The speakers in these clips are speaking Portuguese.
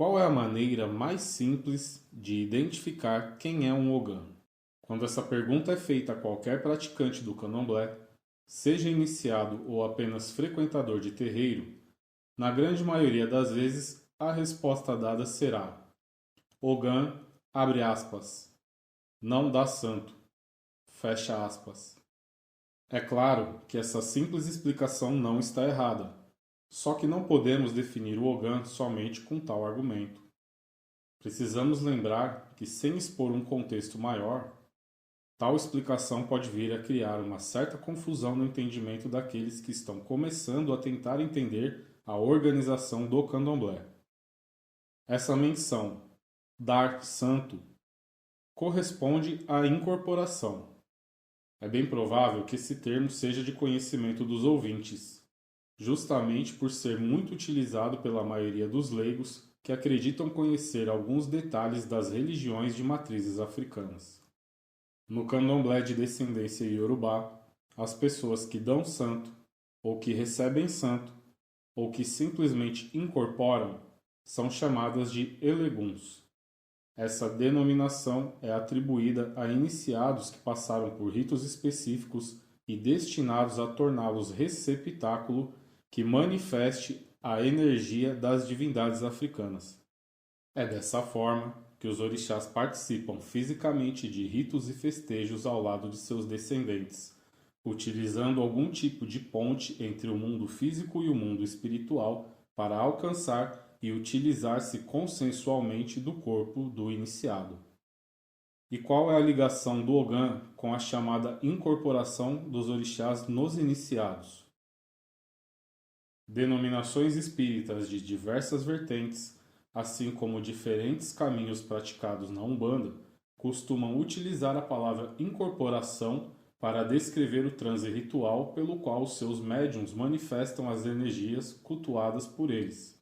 Qual é a maneira mais simples de identificar quem é um Ogã? Quando essa pergunta é feita a qualquer praticante do candomblé, seja iniciado ou apenas frequentador de terreiro, na grande maioria das vezes a resposta dada será: Ogã, abre aspas, não dá santo, fecha aspas. É claro que essa simples explicação não está errada, só que não podemos definir o Ogã somente com tal argumento. Precisamos lembrar que, sem expor um contexto maior, tal explicação pode vir a criar uma certa confusão no entendimento daqueles que estão começando a tentar entender a organização do candomblé. Essa menção, dar santo, corresponde à incorporação. É bem provável que esse termo seja de conhecimento dos ouvintes, justamente por ser muito utilizado pela maioria dos leigos que acreditam conhecer alguns detalhes das religiões de matrizes africanas. No candomblé de descendência iorubá, as pessoas que dão santo, ou que recebem santo, ou que simplesmente incorporam, são chamadas de eleguns. Essa denominação é atribuída a iniciados que passaram por ritos específicos e destinados a torná-los receptáculo que manifeste a energia das divindades africanas. É dessa forma que os orixás participam fisicamente de ritos e festejos ao lado de seus descendentes, utilizando algum tipo de ponte entre o mundo físico e o mundo espiritual para alcançar e utilizar-se consensualmente do corpo do iniciado. E qual é a ligação do Ogã com a chamada incorporação dos orixás nos iniciados? Denominações espíritas de diversas vertentes, assim como diferentes caminhos praticados na Umbanda, costumam utilizar a palavra incorporação para descrever o transe ritual pelo qual seus médiuns manifestam as energias cultuadas por eles.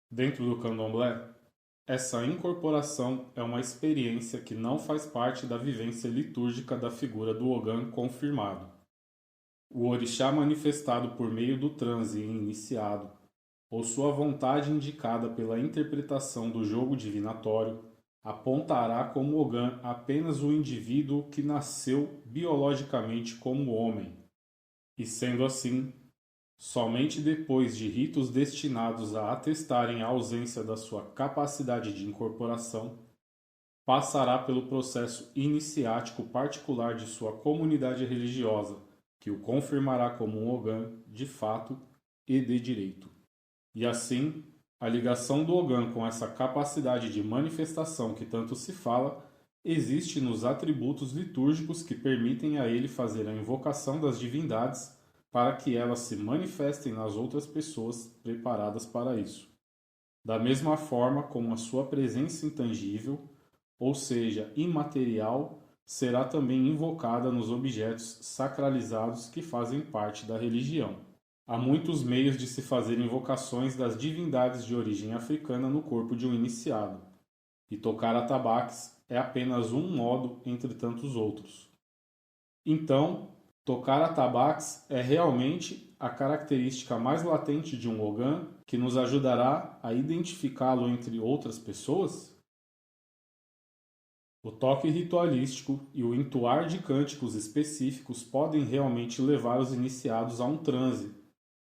Dentro do candomblé, essa incorporação é uma experiência que não faz parte da vivência litúrgica da figura do Ogã confirmado. O orixá manifestado por meio do transe iniciado, ou sua vontade indicada pela interpretação do jogo divinatório, apontará como Ogã apenas o indivíduo que nasceu biologicamente como homem, e sendo assim, somente depois de ritos destinados a atestarem a ausência da sua capacidade de incorporação, passará pelo processo iniciático particular de sua comunidade religiosa, que o confirmará como um Ogã de fato e de direito. E assim, a ligação do Ogã com essa capacidade de manifestação que tanto se fala existe nos atributos litúrgicos que permitem a ele fazer a invocação das divindades para que elas se manifestem nas outras pessoas preparadas para isso. Da mesma forma como a sua presença intangível, ou seja, imaterial, será também invocada nos objetos sacralizados que fazem parte da religião. Há muitos meios de se fazer invocações das divindades de origem africana no corpo de um iniciado, e tocar atabaques é apenas um modo entre tantos outros. Então, tocar atabaques é realmente a característica mais latente de um Ogã que nos ajudará a identificá-lo entre outras pessoas? O toque ritualístico e o entoar de cânticos específicos podem realmente levar os iniciados a um transe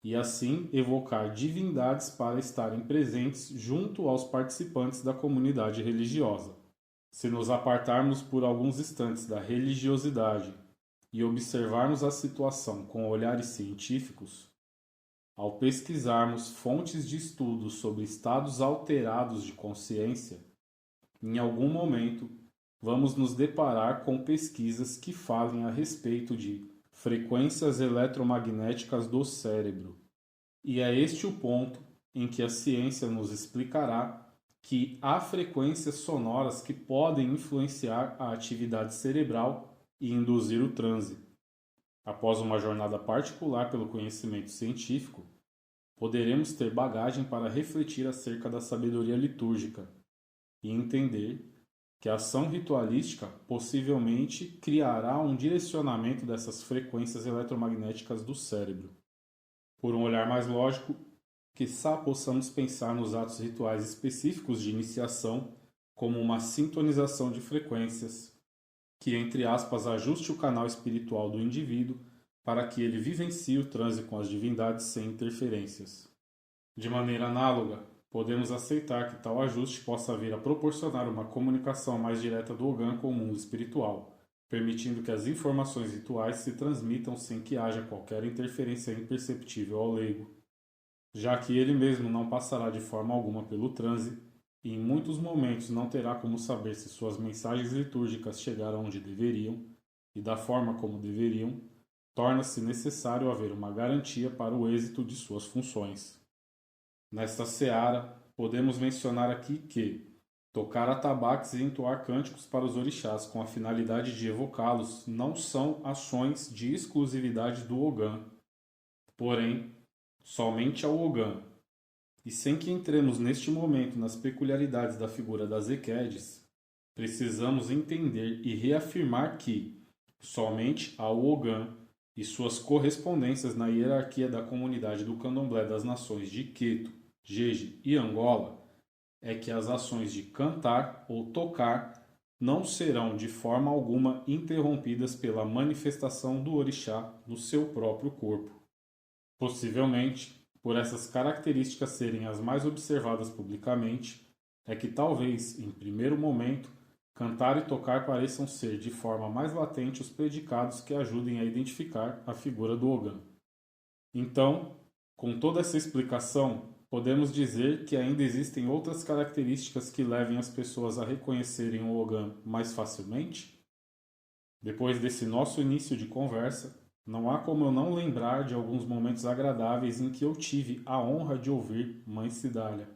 e assim evocar divindades para estarem presentes junto aos participantes da comunidade religiosa. Se nos apartarmos por alguns instantes da religiosidade e observarmos a situação com olhares científicos, ao pesquisarmos fontes de estudos sobre estados alterados de consciência, em algum momento vamos nos deparar com pesquisas que falem a respeito de frequências eletromagnéticas do cérebro. E é este o ponto em que a ciência nos explicará que há frequências sonoras que podem influenciar a atividade cerebral e induzir o transe. Após uma jornada particular pelo conhecimento científico, poderemos ter bagagem para refletir acerca da sabedoria litúrgica e entender que a ação ritualística possivelmente criará um direcionamento dessas frequências eletromagnéticas do cérebro. Por um olhar mais lógico, quiçá possamos pensar nos atos rituais específicos de iniciação como uma sintonização de frequências, que, entre aspas, ajuste o canal espiritual do indivíduo para que ele vivencie o transe com as divindades sem interferências. De maneira análoga, podemos aceitar que tal ajuste possa vir a proporcionar uma comunicação mais direta do Ogã com o mundo espiritual, permitindo que as informações rituais se transmitam sem que haja qualquer interferência imperceptível ao leigo, já que ele mesmo não passará de forma alguma pelo transe e em muitos momentos não terá como saber se suas mensagens litúrgicas chegaram onde deveriam e da forma como deveriam, torna-se necessário haver uma garantia para o êxito de suas funções. Nesta seara, podemos mencionar aqui que tocar atabaques e entoar cânticos para os orixás com a finalidade de evocá-los não são ações de exclusividade do Ogã, porém, somente ao Ogã. E sem que entremos neste momento nas peculiaridades da figura das Equedes, precisamos entender e reafirmar que, somente ao Ogã e suas correspondências na hierarquia da comunidade do Candomblé das nações de Queto, Jeje e Angola, é que as ações de cantar ou tocar não serão de forma alguma interrompidas pela manifestação do orixá no seu próprio corpo. Possivelmente, por essas características serem as mais observadas publicamente, é que talvez, em primeiro momento, cantar e tocar pareçam ser de forma mais latente os predicados que ajudem a identificar a figura do Ogã. Então, com toda essa explicação, podemos dizer que ainda existem outras características que levem as pessoas a reconhecerem o Ogã mais facilmente? Depois desse nosso início de conversa, não há como eu não lembrar de alguns momentos agradáveis em que eu tive a honra de ouvir Mãe Cidália.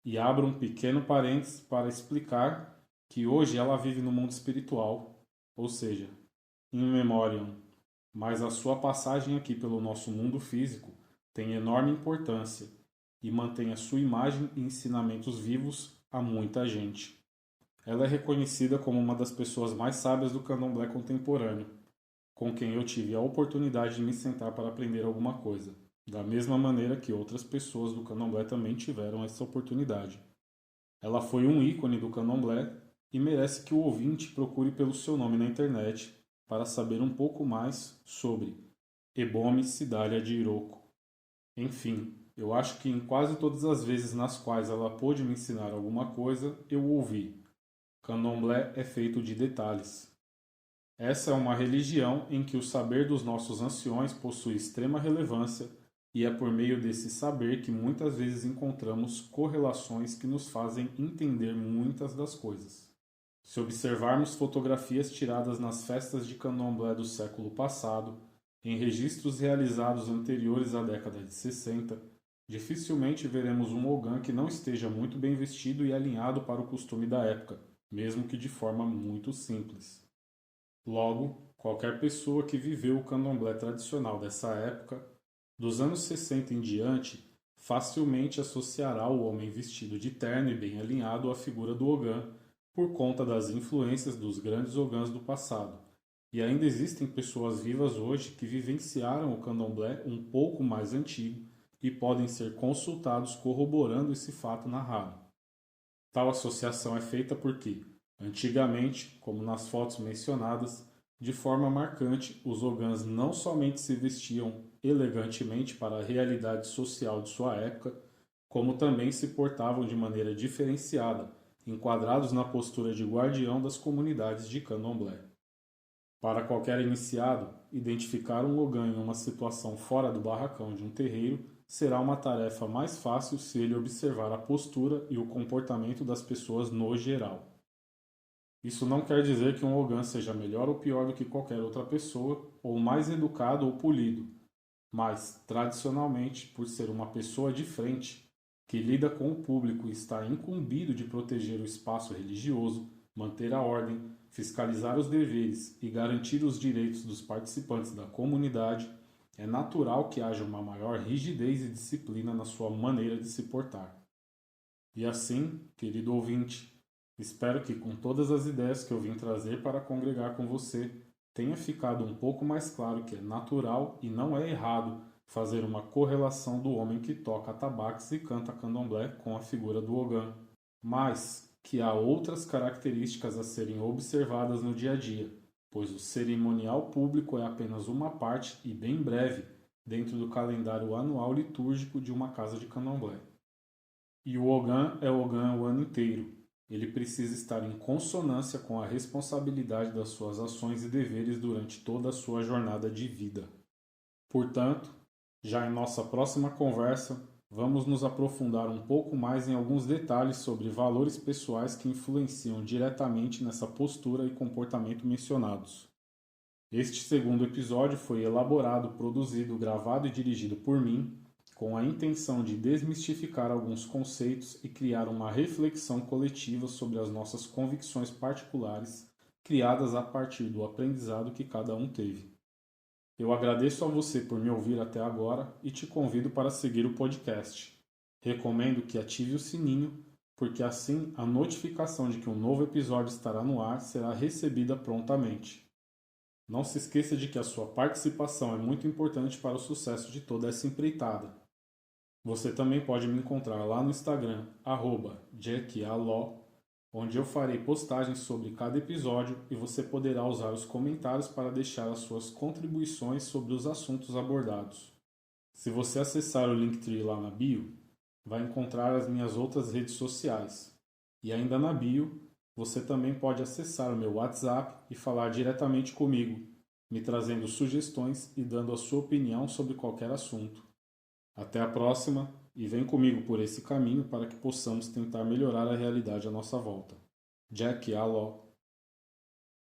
E abro um pequeno parênteses para explicar que hoje ela vive no mundo espiritual, ou seja, in memoriam, mas a sua passagem aqui pelo nosso mundo físico tem enorme importância e mantém a sua imagem e ensinamentos vivos a muita gente. Ela é reconhecida como uma das pessoas mais sábias do candomblé contemporâneo, com quem eu tive a oportunidade de me sentar para aprender alguma coisa, da mesma maneira que outras pessoas do candomblé também tiveram essa oportunidade. Ela foi um ícone do candomblé e merece que o ouvinte procure pelo seu nome na internet para saber um pouco mais sobre Ebome Cidália de Iroko. Enfim, eu acho que em quase todas as vezes nas quais ela pôde me ensinar alguma coisa, eu ouvi. Candomblé é feito de detalhes. Essa é uma religião em que o saber dos nossos anciões possui extrema relevância e é por meio desse saber que muitas vezes encontramos correlações que nos fazem entender muitas das coisas. Se observarmos fotografias tiradas nas festas de candomblé do século passado, em registros realizados anteriores à década de 60, dificilmente veremos um Ogã que não esteja muito bem vestido e alinhado para o costume da época, mesmo que de forma muito simples. Logo, qualquer pessoa que viveu o candomblé tradicional dessa época, dos anos 60 em diante, facilmente associará o homem vestido de terno e bem alinhado à figura do Ogã por conta das influências dos grandes Ogãs do passado. E ainda existem pessoas vivas hoje que vivenciaram o candomblé um pouco mais antigo e podem ser consultados corroborando esse fato narrado. Tal associação é feita porque, antigamente, como nas fotos mencionadas, de forma marcante, os Ogãs não somente se vestiam elegantemente para a realidade social de sua época, como também se portavam de maneira diferenciada, enquadrados na postura de guardião das comunidades de candomblé. Para qualquer iniciado, identificar um Ogã em uma situação fora do barracão de um terreiro será uma tarefa mais fácil se ele observar a postura e o comportamento das pessoas no geral. Isso não quer dizer que um Ogã seja melhor ou pior do que qualquer outra pessoa, ou mais educado ou polido, mas, tradicionalmente, por ser uma pessoa de frente, que lida com o público e está incumbido de proteger o espaço religioso, manter a ordem, fiscalizar os deveres e garantir os direitos dos participantes da comunidade, é natural que haja uma maior rigidez e disciplina na sua maneira de se portar. E assim, querido ouvinte, espero que com todas as ideias que eu vim trazer para congregar com você, tenha ficado um pouco mais claro que é natural e não é errado fazer uma correlação do homem que toca atabaques e canta candomblé com a figura do Ogã, mas que há outras características a serem observadas no dia a dia, pois o cerimonial público é apenas uma parte e bem breve dentro do calendário anual litúrgico de uma casa de candomblé. E o Ogã é Ogã o ano inteiro. Ele precisa estar em consonância com a responsabilidade das suas ações e deveres durante toda a sua jornada de vida. Portanto, já em nossa próxima conversa, vamos nos aprofundar um pouco mais em alguns detalhes sobre valores pessoais que influenciam diretamente nessa postura e comportamento mencionados. Este segundo episódio foi elaborado, produzido, gravado e dirigido por mim, com a intenção de desmistificar alguns conceitos e criar uma reflexão coletiva sobre as nossas convicções particulares, criadas a partir do aprendizado que cada um teve. Eu agradeço a você por me ouvir até agora e te convido para seguir o podcast. Recomendo que ative o sininho, porque assim a notificação de que um novo episódio estará no ar será recebida prontamente. Não se esqueça de que a sua participação é muito importante para o sucesso de toda essa empreitada. Você também pode me encontrar lá no Instagram, @jackialó, onde eu farei postagens sobre cada episódio e você poderá usar os comentários para deixar as suas contribuições sobre os assuntos abordados. Se você acessar o Linktree lá na bio, vai encontrar as minhas outras redes sociais. E ainda na bio, você também pode acessar o meu WhatsApp e falar diretamente comigo, me trazendo sugestões e dando a sua opinião sobre qualquer assunto. Até a próxima e vem comigo por esse caminho para que possamos tentar melhorar a realidade à nossa volta. Jack Aló.